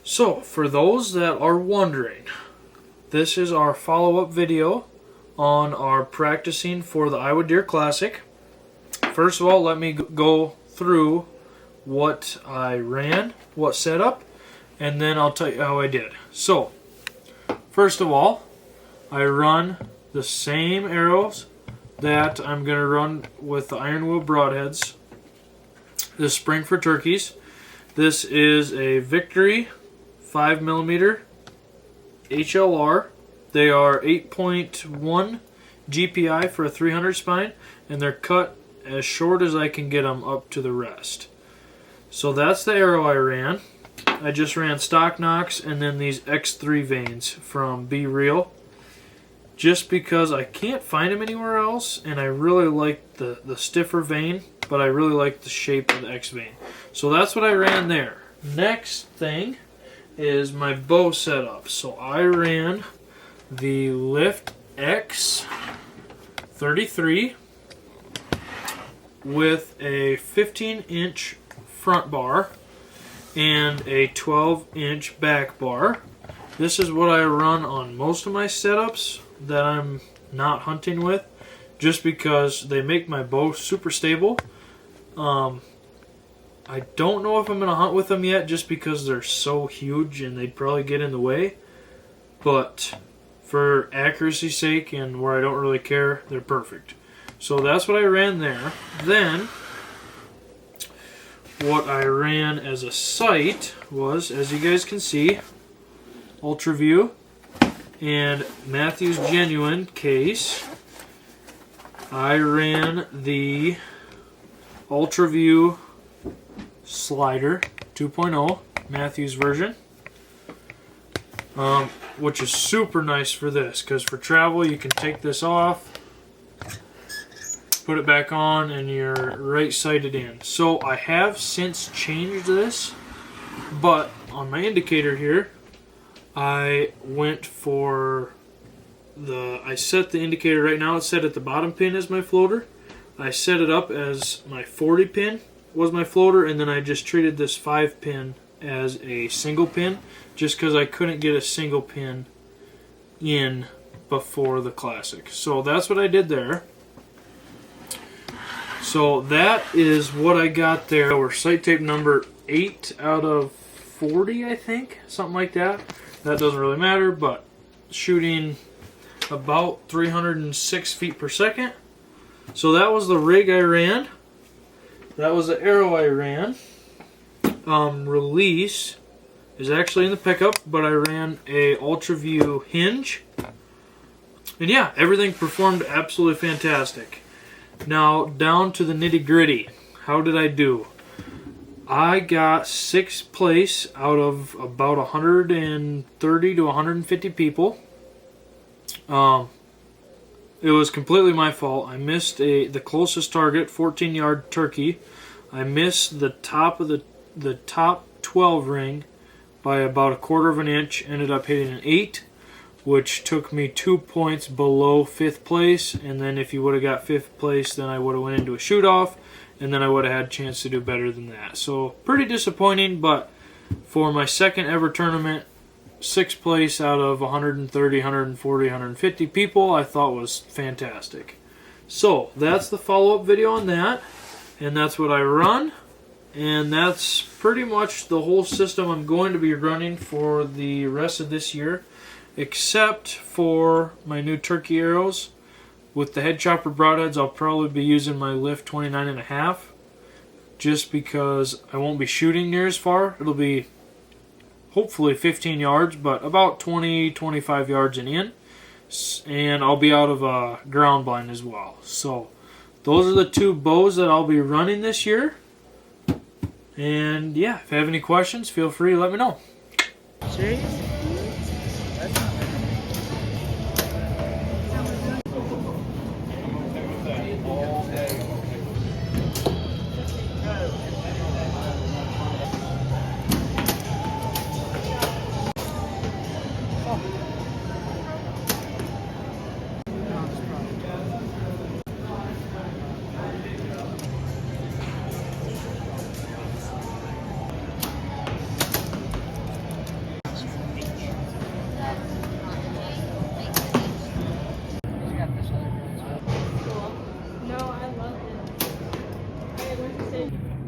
So, for those that are wondering, this is our follow-up video on our practicing for the Iowa Deer Classic. First of all, let me go through what I ran, what setup, and then I'll tell you how I did. So, first of all, I run the same arrows that I'm going to run with the Ironwood broadheads this spring for turkeys. This is a Victory 5mm HLR. They are 8.1 GPI for a 300 spine, and they're cut as short as I can get them up to the rest. So that's the arrow I ran. I just ran stock nocks and then these X3 vanes from Be Real, just because I can't find them anywhere else, and I really like the stiffer vane, but I really like the shape of the X vane. So that's what I ran there. Next thing is my bow setup. So I ran the Lift X 33 with a 15-inch front bar and a 12-inch back bar. This is what I run on most of my setups that I'm not hunting with, just because they make my bow super stable. I don't know if I'm going to hunt with them yet, just because they're so huge and they'd probably get in the way. But for accuracy's sake and where I don't really care, they're perfect. So that's what I ran there. Then, what I ran as a sight was, as you guys can see, UltraView and Mathews Genuine case. I ran the UltraView Slider 2.0 Mathews version, which is super nice for this, because for travel you can take this off, put it back on, and you're right sighted in. So I have since changed this, but on my indicator here, I went for I set the indicator right now, it's set at the bottom pin as my floater. I set it up as my 40 pin was my floater, and then I just treated this 5 pin as a single pin, just because I couldn't get a single pin in before the Classic. So that's what I did there. So that is what I got there. We're sight tape number 8 out of 40, I think, something like that. That doesn't really matter, but shooting about 306 feet per second. So that was the rig I ran. That was the arrow I ran. Release is actually in the pickup, but I ran a UltraView hinge. And yeah, everything performed absolutely fantastic. Now, down to the nitty-gritty. How did I do? I got 6th place out of about 130 to 150 people. It was completely my fault. I missed the closest target, 14-yard turkey. I missed the top of the top 12 ring by about 1/4 of an inch. Ended up hitting an 8, which took me 2 points below 5th place. And then if you would have got 5th place, then I would have went into a shoot-off, and then I would have had a chance to do better than that. So pretty disappointing, but for my second ever tournament, 6th place out of 130, 140, 150 people, I thought was fantastic. So that's the follow-up video on that, and that's what I run, and that's pretty much the whole system I'm going to be running for the rest of this year, except for my new turkey arrows. With the head chopper broadheads, I'll probably be using my Lift 29.5, just because I won't be shooting near as far. It'll be hopefully 15 yards, but about 20-25 yards in. And I'll be out of a ground blind as well. So those are the 2 bows that I'll be running this year. And yeah, if you have any questions, feel free to let me know. See? Cool. No, I loved it. I went to state.